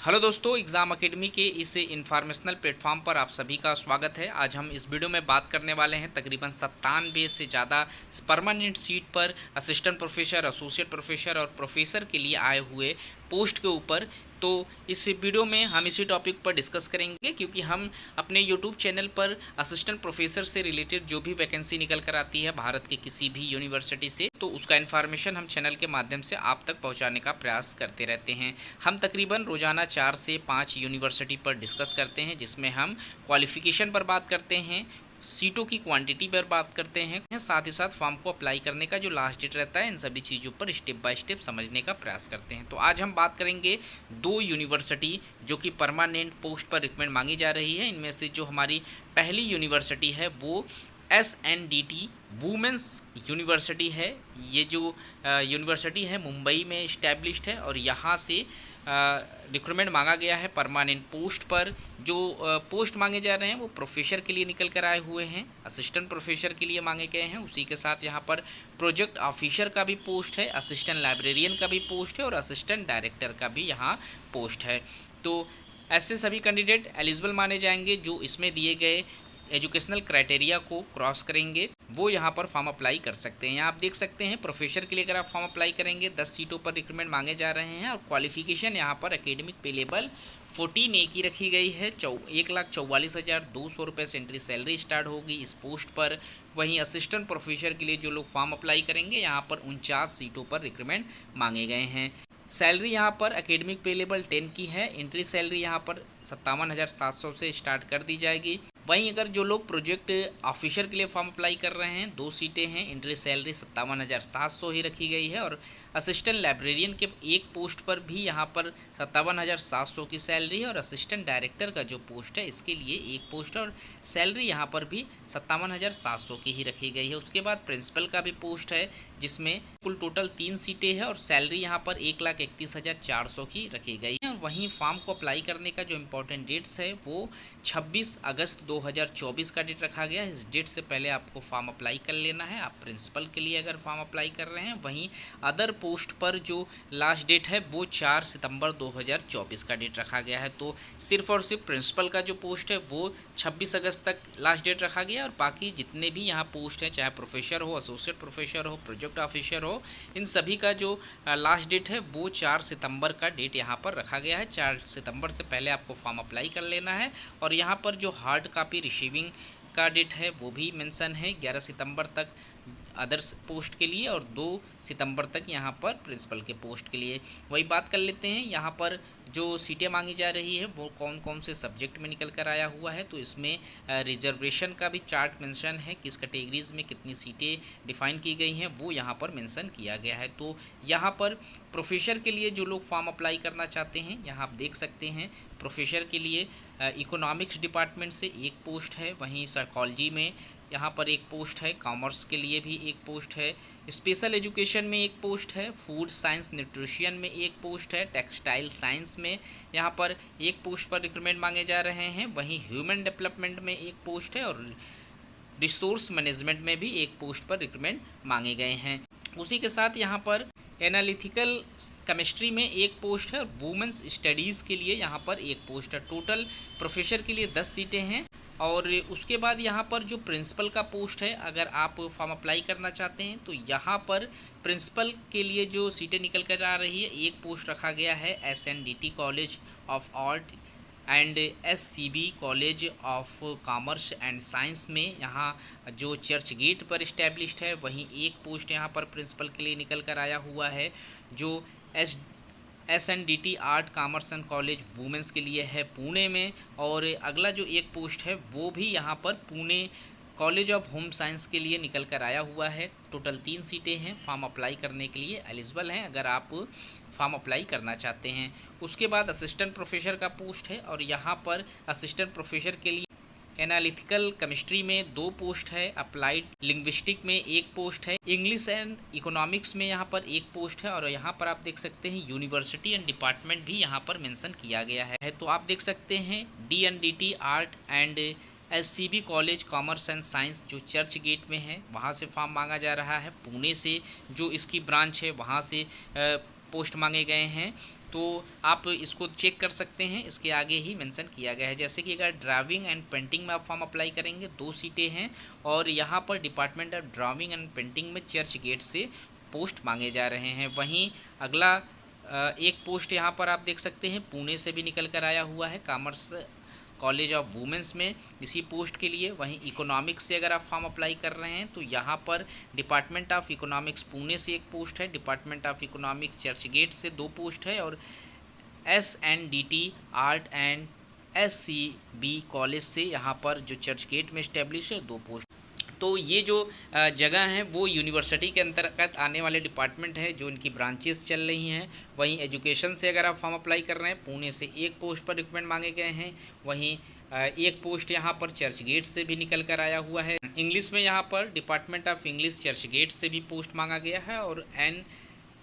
Hello दोस्तों, exam academy के इस इंफॉर्मेशनल प्लेटफॉर्म पर आप सभी का स्वागत है। आज हम इस वीडियो में बात करने वाले हैं तकरीबन 97 से ज़्यादा परमानेंट सीट पर असिस्टेंट प्रोफेसर, एसोसिएट प्रोफेसर और प्रोफेसर के लिए आए हुए पोस्ट के ऊपर। तो इस वीडियो में हम इसी टॉपिक पर डिस्कस करेंगे, क्योंकि हम अपने यूट्यूब चैनल पर असिस्टेंट प्रोफेसर से रिलेटेड जो भी वैकेंसी निकल कर आती है भारत के किसी भी यूनिवर्सिटी से, तो उसका इन्फॉर्मेशन हम चैनल के माध्यम से आप तक पहुंचाने का प्रयास करते रहते हैं। हम तकरीबन रोजाना 4 से 5 यूनिवर्सिटी पर डिस्कस करते हैं, जिसमें हम क्वालिफिकेशन पर बात करते हैं, सीटों की क्वांटिटी पर बात करते हैं, साथ ही साथ फॉर्म को अप्लाई करने का जो लास्ट डेट रहता है, इन सभी चीज़ों पर स्टेप बाय स्टेप समझने का प्रयास करते हैं। तो आज हम बात करेंगे 2 यूनिवर्सिटी जो कि परमानेंट पोस्ट पर रिकमेंड मांगी जा रही है। इनमें से जो हमारी पहली यूनिवर्सिटी है वो SNDT वुमेंस यूनिवर्सिटी है। ये जो यूनिवर्सिटी है मुंबई में इस्टेब्लिश्ड है और यहाँ से रिक्रूटमेंट मांगा गया है परमानेंट पोस्ट पर। जो पोस्ट मांगे जा रहे हैं वो प्रोफेसर के लिए निकल कर आए हुए हैं, असिस्टेंट प्रोफेसर के लिए मांगे गए हैं। उसी के साथ यहाँ पर प्रोजेक्ट ऑफिसर का भी पोस्ट है, असिस्टेंट लाइब्रेरियन का भी पोस्ट है और असिस्टेंट डायरेक्टर का भी यहाँ पोस्ट है। तो ऐसे सभी कैंडिडेट एलिजिबल माने जाएंगे जो इसमें दिए गए एजुकेशनल क्राइटेरिया को क्रॉस करेंगे, वो यहाँ पर फॉर्म अप्लाई कर सकते हैं। यहाँ आप देख सकते हैं प्रोफेसर के लिए अगर आप फॉर्म अप्लाई करेंगे 10 सीटों पर रिक्रूटमेंट मांगे जा रहे हैं और क्वालिफिकेशन यहाँ पर एकेडमिक पे लेवल 14A की रखी गई है। 1,44,200 रुपये से एंट्री सैलरी स्टार्ट होगी इस पोस्ट पर। वहीं असिस्टेंट प्रोफेसर के लिए जो लोग फॉर्म अप्लाई करेंगे यहाँ पर 49 सीटों पर रिक्रूटमेंट मांगे गए हैं। सैलरी यहाँ पर एकेडमिक पे लेवल 10 की है। एंट्री सैलरी यहाँ पर 57,700 से स्टार्ट कर दी जाएगी। वहीं अगर जो लोग प्रोजेक्ट ऑफिसर के लिए फॉर्म अप्लाई कर रहे हैं, 2 सीटें हैं, एंट्री सैलरी 57,700 ही रखी गई है। और असिस्टेंट लाइब्रेरियन के एक पोस्ट पर भी यहाँ पर 57,700 की सैलरी है और असिस्टेंट डायरेक्टर का जो पोस्ट है इसके लिए एक पोस्ट है और सैलरी यहाँ पर भी 57,700 की ही रखी गई है। उसके बाद प्रिंसिपल का भी पोस्ट है जिसमें कुल टोटल 3 सीटें हैं और सैलरी यहाँ पर 1,31,400 की रखी गई है। और वहीं फॉर्म को अप्लाई करने का जो इम्पोर्टेंट डेट्स है वो 26 अगस्त 2024 का डेट रखा गया है। इस डेट से पहले आपको फॉर्म अप्लाई कर लेना है, आप प्रिंसिपल के लिए अगर फॉर्म अप्लाई कर रहे हैं। वहीं अदर पोस्ट पर जो लास्ट डेट है वो 4 सितंबर 2024 का डेट रखा गया है। तो सिर्फ और सिर्फ प्रिंसिपल का जो पोस्ट है वो 26 अगस्त तक लास्ट डेट रखा गया है और बाकी जितने भी यहाँ पोस्ट हैं, चाहे प्रोफेसर हो, एसोसिएट प्रोफेसर हो, प्रोजेक्ट ऑफिसर हो, इन सभी का जो लास्ट डेट है वो 4 सितंबर का डेट यहाँ पर रखा गया है। 4 सितंबर से पहले आपको फॉर्म अप्लाई कर लेना है। और यहाँ पर जो हार्ड कॉपी रिसीविंग का डेट है वो भी मेंशन है 11 सितंबर तक अदर्स पोस्ट के लिए और 2 सितंबर तक यहाँ पर प्रिंसिपल के पोस्ट के लिए। वही बात कर लेते हैं यहाँ पर जो सीटें मांगी जा रही है वो कौन कौन से सब्जेक्ट में निकल कर आया हुआ है। तो इसमें रिजर्वेशन का भी चार्ट मेंशन है, किस कैटेगरीज में कितनी सीटें डिफाइन की गई हैं वो यहाँ पर मेंशन किया गया है। तो यहाँ पर प्रोफेसर के लिए जो लोग फॉर्म अप्लाई करना चाहते हैं, यहाँ आप देख सकते हैं प्रोफेसर के लिए इकोनॉमिक्स डिपार्टमेंट से एक पोस्ट है, वहीं साइकोलॉजी में यहाँ पर एक पोस्ट है, कॉमर्स के लिए भी एक पोस्ट है, स्पेशल एजुकेशन में एक पोस्ट है, फूड साइंस न्यूट्रिशन में एक पोस्ट है, टेक्सटाइल साइंस में यहाँ पर एक पोस्ट पर रिक्रूटमेंट मांगे जा रहे हैं। वहीं ह्यूमन डेवलपमेंट में एक पोस्ट है और रिसोर्स मैनेजमेंट में भी एक पोस्ट पर रिक्रूटमेंट मांगे गए हैं। उसी के साथ यहाँ पर एनालिटिकल केमिस्ट्री में एक पोस्ट है और वुमेंस स्टडीज़ के लिए यहाँ पर एक पोस्ट है। टोटल प्रोफेसर के लिए 10 सीटें हैं। और उसके बाद यहाँ पर जो प्रिंसिपल का पोस्ट है, अगर आप फॉर्म अप्लाई करना चाहते हैं तो यहाँ पर प्रिंसिपल के लिए जो सीटें निकल कर आ रही है, एक पोस्ट रखा गया है SNDT college of art and SCB college of commerce and science में, यहाँ जो चर्च गेट पर इस्टेब्लिश्ड है। वहीं एक पोस्ट यहाँ पर प्रिंसिपल के लिए निकल कर आया हुआ है जो SNDT art commerce and college women's के लिए है पुणे में। और अगला जो एक पोस्ट है वो भी यहाँ पर Pune college of home science के लिए निकल कर आया हुआ है। टोटल 3 सीटें हैं, फॉर्म अप्लाई करने के लिए एलिजिबल हैं अगर आप फॉर्म अप्लाई करना चाहते हैं। उसके बाद असिस्टेंट प्रोफेसर का पोस्ट है और यहाँ पर असिस्टेंट प्रोफेसर के लिए एनालिटिकल केमिस्ट्री में 2 पोस्ट है, अप्लाइड लिंग्विस्टिक में एक पोस्ट है, इंग्लिश एंड इकोनॉमिक्स में यहाँ पर एक पोस्ट है। और यहाँ पर आप देख सकते हैं यूनिवर्सिटी एंड डिपार्टमेंट भी यहाँ पर मेंशन किया गया है। तो आप देख सकते हैं DNDT art and SCB college commerce and science जो चर्च गेट में है वहाँ से फॉर्म मांगा जा रहा है। पुणे से जो इसकी ब्रांच है वहाँ से पोस्ट मांगे गए हैं। तो आप इसको चेक कर सकते हैं, इसके आगे ही मेंशन किया गया है। जैसे कि अगर ड्राइंग एंड पेंटिंग में आप फॉर्म अप्लाई करेंगे 2 सीटें हैं, और यहाँ पर department of drawing and painting में चर्च गेट से पोस्ट मांगे जा रहे हैं। वहीं अगला एक पोस्ट यहाँ पर आप देख सकते हैं पुणे से भी निकल कर आया हुआ है, कॉमर्स कॉलेज ऑफ वुमेंस में इसी पोस्ट के लिए। वहीं इकोनॉमिक्स से अगर आप फॉर्म अप्लाई कर रहे हैं तो यहाँ पर डिपार्टमेंट ऑफ इकोनॉमिक्स पुणे से एक पोस्ट है, डिपार्टमेंट ऑफ इकोनॉमिक्स चर्चगेट से 2 पोस्ट है, और SNDT art and SCB college से यहाँ पर जो चर्चगेट में इस्टेब्लिश है 2 पोस्ट। तो ये जो जगह हैं वो यूनिवर्सिटी के अंतर्गत आने वाले डिपार्टमेंट है जो इनकी ब्रांचेस चल रही हैं। वहीं एजुकेशन से अगर आप फॉर्म अप्लाई कर रहे हैं पुणे से 1 पोस्ट पर रिक्वायरमेंट मांगे गए हैं। वहीं 1 पोस्ट यहाँ पर चर्चगेट से भी निकल कर आया हुआ है। इंग्लिश में यहाँ पर डिपार्टमेंट ऑफ इंग्लिश चर्चगेट से भी पोस्ट मांगा गया है, और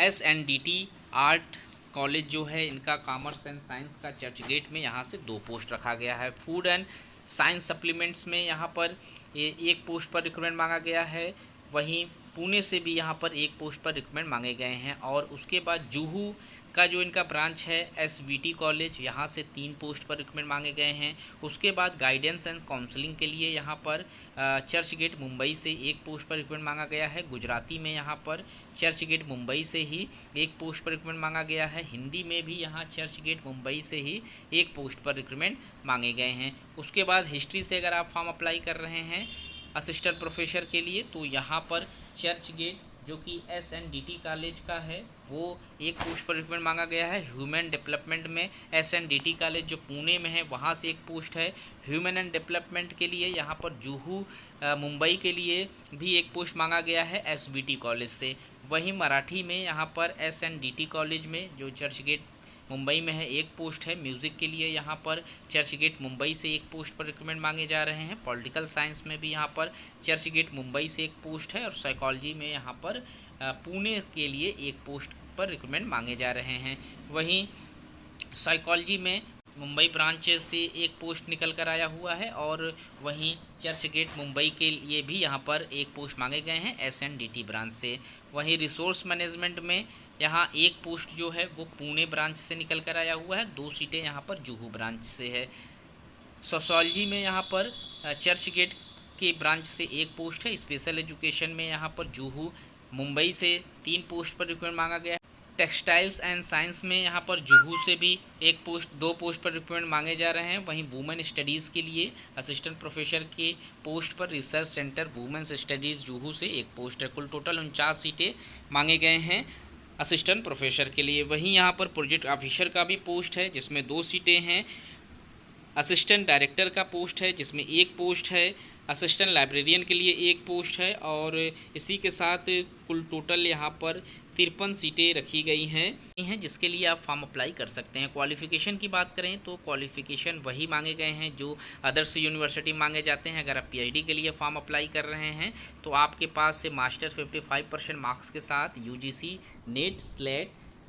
SNDT आर्ट कॉलेज जो है इनका कॉमर्स एंड साइंस का चर्चगेट में यहाँ से 2 पोस्ट रखा गया है। फूड एंड साइंस सप्लीमेंट्स में यहाँ पर 1 पोस्ट पर रिक्वायरमेंट मांगा गया है। वहीं पुणे से भी यहाँ पर 1 पोस्ट पर रिक्वायरमेंट मांगे गए हैं। और उसके बाद जुहू का जो इनका ब्रांच है SVT कॉलेज, यहाँ से 3 पोस्ट पर रिक्वायरमेंट मांगे गए हैं। उसके बाद गाइडेंस एंड काउंसलिंग के लिए यहाँ पर चर्चगेट मुंबई से 1 पोस्ट पर रिक्वायरमेंट मांगा गया है। गुजराती में यहाँ पर चर्चगेट मुंबई से ही 1 पोस्ट पर रिक्वायरमेंट मांगा गया है। हिंदी में भी यहाँ चर्चगेट मुंबई से ही 1 पोस्ट पर रिक्वायरमेंट मांगे गए हैं। उसके बाद हिस्ट्री से अगर आप फॉर्म अप्लाई कर रहे हैं असिस्टेंट प्रोफेसर के लिए, तो यहाँ पर चर्चगेट जो कि SNDT कॉलेज का है वो 1 पोस्ट पर रिक्वायरमेंट मांगा गया है। ह्यूमन डेवलपमेंट में SNDT कॉलेज जो पुणे में है वहाँ से 1 पोस्ट है। ह्यूमन एंड डेवलपमेंट के लिए यहाँ पर जुहू मुंबई के लिए भी 1 पोस्ट मांगा गया है SVT कॉलेज से। वहीं मराठी में यहाँ पर SNDT कॉलेज में जो चर्चगेट मुंबई में है 1 पोस्ट है। म्यूज़िक के लिए यहाँ पर चर्चगेट मुंबई से 1 पोस्ट पर रिक्वायरमेंट मांगे जा रहे हैं। पॉलिटिकल साइंस में भी यहाँ पर चर्चगेट मुंबई से 1 पोस्ट है, और साइकोलॉजी में यहाँ पर पुणे के लिए 1 पोस्ट पर रिक्वायरमेंट मांगे जा रहे हैं। वहीं साइकोलॉजी में मुंबई ब्रांच से 1 पोस्ट निकल कर आया हुआ है, और वहीं चर्चगेट मुंबई के लिए भी यहाँ पर 1 पोस्ट मांगे गए हैं SNDT ब्रांच से। वहीं रिसोर्स मैनेजमेंट में यहाँ 1 पोस्ट जो है वो पुणे ब्रांच से निकल कर आया हुआ है, 2 सीटें यहाँ पर जुहू ब्रांच से है। सोशोलॉजी में यहाँ पर चर्चगेट के ब्रांच से 1 पोस्ट है। स्पेशल एजुकेशन में यहाँ पर जुहू मुंबई से 3 पोस्ट पर रिक्वायरमेंट मांगा गया है। टेक्सटाइल्स एंड साइंस में यहाँ पर जुहू से भी 2 पोस्ट पर रिक्वायरमेंट मांगे जा रहे हैं। वहीं वुमेन स्टडीज़ के लिए असिस्टेंट प्रोफेसर के पोस्ट पर research centre women's studies Juhu से 1 पोस्ट है। कुल टोटल 49 सीटें मांगे गए हैं असिस्टेंट प्रोफेसर के लिए। वहीं यहाँ पर प्रोजेक्ट ऑफिसर का भी पोस्ट है जिसमें 2 सीटें हैं। असिस्टेंट डायरेक्टर का पोस्ट है जिसमें 1 पोस्ट है। असिस्टेंट लाइब्रेरियन के लिए 1 पोस्ट है, और इसी के साथ कुल टोटल यहाँ पर 53 सीटें रखी गई हैं जिसके लिए आप फॉर्म अप्लाई कर सकते हैं। क्वालिफ़िकेशन की बात करें तो क्वालिफ़िकेशन वही मांगे गए हैं जो अदर्स यूनिवर्सिटी मांगे जाते हैं। अगर आप PhD के लिए फॉर्म अप्लाई कर रहे हैं तो आपके पास से मास्टर 55% मार्क्स के साथ UGC नेट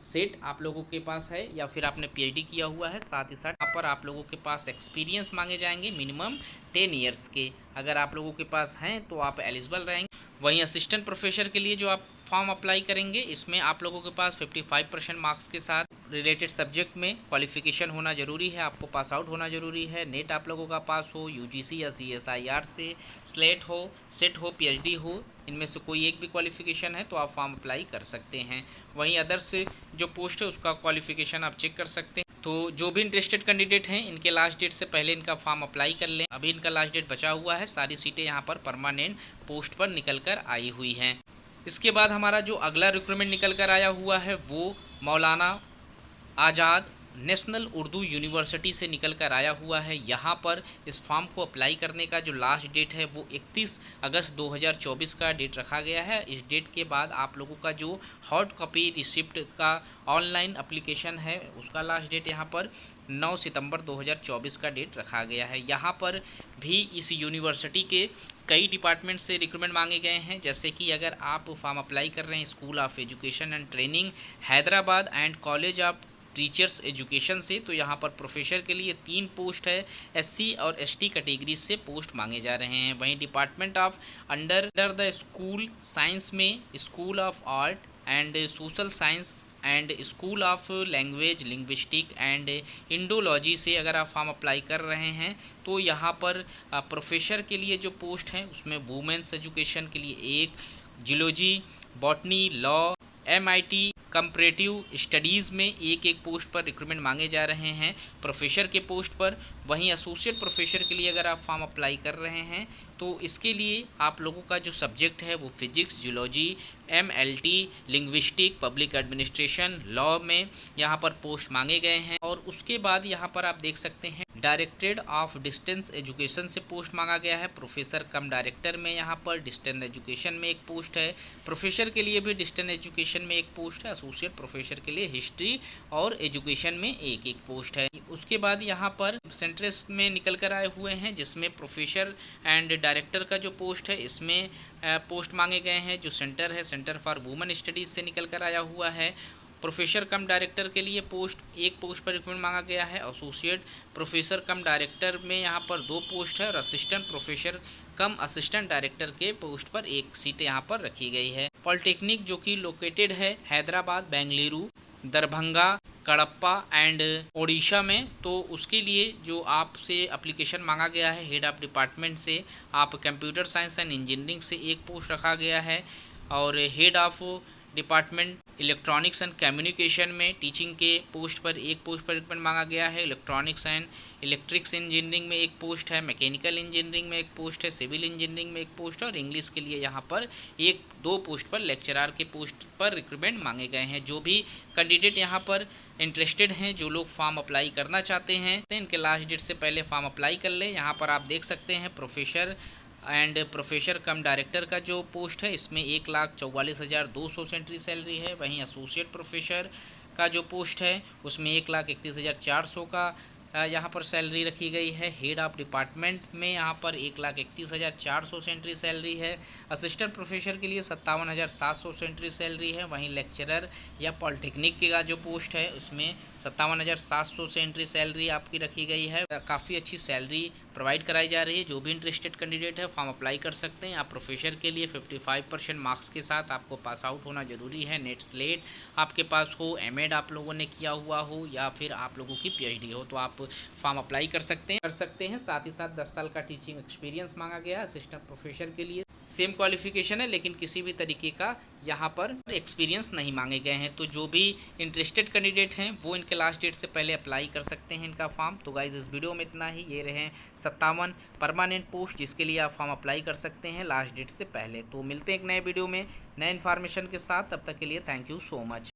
सेट आप लोगों के पास है, या फिर आपने PhD किया हुआ है। साथ ही साथ यहाँ पर आप लोगों के पास एक्सपीरियंस मांगे जाएंगे मिनिमम 10 ईयर्स के। अगर आप लोगों के पास हैं तो आप एलिजिबल रहेंगे। वहीं असिस्टेंट प्रोफेसर के लिए जो आप फॉर्म अप्लाई करेंगे इसमें आप लोगों के पास 55% मार्क्स के साथ रिलेटेड सब्जेक्ट में क्वालिफिकेशन होना ज़रूरी है, आपको पास आउट होना ज़रूरी है। नेट आप लोगों का पास हो, UGC या CSIR से सेट हो PhD हो, इनमें से कोई एक भी क्वालिफिकेशन है तो आप फॉर्म अप्लाई कर सकते हैं। वहीं अदर्स जो पोस्ट है उसका क्वालिफिकेशन आप चेक कर सकते हैं। तो जो भी इंटरेस्टेड कैंडिडेट हैं इनके लास्ट डेट से पहले इनका फॉर्म अप्लाई कर लें। अभी इनका लास्ट डेट बचा हुआ है। सारी सीटें यहाँ पर परमानेंट पोस्ट पर निकल कर आई हुई हैं। इसके बाद हमारा जो अगला रिक्रूटमेंट निकल कर आया हुआ है वो मौलाना आज़ाद नेशनल उर्दू यूनिवर्सिटी से निकल कर आया हुआ है। यहाँ पर इस फॉर्म को अप्लाई करने का जो लास्ट डेट है वो 31 अगस्त 2024 का डेट रखा गया है। इस डेट के बाद आप लोगों का जो हॉट कॉपी रिसिप्ट का ऑनलाइन एप्लीकेशन है उसका लास्ट डेट यहाँ पर 9 सितंबर 2024 का डेट रखा गया है। यहाँ पर भी इस यूनिवर्सिटी के कई डिपार्टमेंट से रिक्रूटमेंट मांगे गए हैं। जैसे कि अगर आप फॉर्म अप्लाई कर रहे हैं school of education and training Hyderabad and college of teachers education से, तो यहाँ पर प्रोफेसर के लिए 3 पोस्ट है। SC और ST कैटेगरी से पोस्ट मांगे जा रहे हैं। वहीं department of under the school science में school of art and social science and school of language linguistic and indology से अगर आप फॉर्म अप्लाई कर रहे हैं तो यहाँ पर प्रोफेसर के लिए जो पोस्ट है उसमें वुमेन्स एजुकेशन के लिए एक, geology, botany, law, MIT comparative studies में एक एक पोस्ट पर रिक्रूटमेंट मांगे जा रहे हैं प्रोफेसर के पोस्ट पर। वहीं एसोसिएट प्रोफेसर के लिए अगर आप फॉर्म अप्लाई कर रहे हैं तो इसके लिए आप लोगों का जो सब्जेक्ट है वो physics, geology, MLT, linguistic, public administration, law में यहाँ पर पोस्ट मांगे गए हैं। और उसके बाद यहाँ पर आप देख सकते हैं डायरेक्टरेट ऑफ डिस्टेंस एजुकेशन से पोस्ट मांगा गया है प्रोफेसर कम डायरेक्टर में। यहाँ पर डिस्टेंस एजुकेशन में एक पोस्ट है, प्रोफेसर के लिए भी डिस्टेंस एजुकेशन में एक पोस्ट है, एसोसिएट प्रोफेसर के लिए हिस्ट्री और एजुकेशन में एक एक पोस्ट है। उसके बाद यहाँ पर सेंट्रस में निकल कर आए हुए हैं जिसमें प्रोफेसर एंड डायरेक्टर का जो पोस्ट है इसमें पोस्ट मांगे गए हैं। जो सेंटर है सेंटर फॉर वुमेन स्टडीज़ से निकल कर आया हुआ है। प्रोफेसर कम डायरेक्टर के लिए एक पोस्ट पर रिक्रूटमेंट मांगा गया है। एसोसिएट प्रोफेसर कम डायरेक्टर में यहाँ पर 2 पोस्ट है और असिस्टेंट प्रोफेसर कम असिस्टेंट डायरेक्टर के पोस्ट पर एक सीट यहाँ पर रखी गई है। पॉलिटेक्निक जो कि लोकेटेड है हैदराबाद, बेंगलुरु, दरभंगा, कड़प्पा एंड ओडिशा में, तो उसके लिए जो आपसे एप्लीकेशन मांगा गया है हेड ऑफ डिपार्टमेंट से, आप कंप्यूटर साइंस एंड इंजीनियरिंग से एक पोस्ट रखा गया है और head of department electronics and communication में टीचिंग के पोस्ट पर एक पोस्ट पर रिक्रूटमेंट मांगा गया है। इलेक्ट्रॉनिक्स एंड इलेक्ट्रिक्स इंजीनियरिंग में एक पोस्ट है, मैकेनिकल इंजीनियरिंग में एक पोस्ट है, सिविल इंजीनियरिंग में एक पोस्ट है और इंग्लिश के लिए यहाँ पर 1-2 पोस्ट पर लेक्चरर के पोस्ट पर रिक्रूटमेंट मांगे गए हैं। जो भी कैंडिडेट यहाँ पर इंटरेस्टेड हैं, जो लोग फॉर्म अप्लाई करना चाहते हैं, इनके लास्ट डेट से पहले फॉर्म अप्लाई कर लें। यहाँ पर आप देख सकते हैं professor and professor come director का जो पोस्ट है इसमें 1,44,200 सेंट्री सैलरी है। वहीं एसोसिएट प्रोफेसर का जो पोस्ट है उसमें 1,31,400 का यहाँ पर सैलरी रखी गई है। हेड ऑफ डिपार्टमेंट में यहाँ पर 1,31,400 सेंट्री सैलरी है। असिस्टेंट प्रोफेसर के लिए 57,700 सेंट्री सैलरी है। वहीं लेक्चरर या पॉलिटेक्निक का जो पोस्ट है उसमें 57,700 सेंट्री सैलरी आपकी रखी गई है। काफ़ी अच्छी सैलरी प्रोवाइड कराई जा रही है। जो भी इंटरेस्टेड कैंडिडेट है फॉर्म अप्लाई कर सकते हैं। आप प्रोफेसर के लिए 55% मार्क्स के साथ आपको पास आउट होना जरूरी है। नेट स्लेट आपके पास हो, MAd आप लोगों ने किया हुआ हो या फिर आप लोगों की PhD हो तो आप फॉर्म अप्लाई कर सकते हैं। साथ ही साथ 10 साल का टीचिंग एक्सपीरियंस मांगा गया है। असिस्टेंट प्रोफेसर के लिए सेम क्वालिफिकेशन है लेकिन किसी भी तरीके का यहाँ पर एक्सपीरियंस नहीं मांगे गए हैं। तो जो भी इंटरेस्टेड कैंडिडेट हैं वो इनके लास्ट डेट से पहले अप्लाई कर सकते हैं इनका फॉर्म। तो गाइज इस वीडियो में इतना ही। ये रहे 57 परमानेंट पोस्ट जिसके लिए आप फॉर्म अप्लाई कर सकते हैं लास्ट डेट से पहले। तो मिलते हैं एक नए वीडियो में नए इन्फॉर्मेशन के साथ। तब तक के लिए थैंक यू सो मच।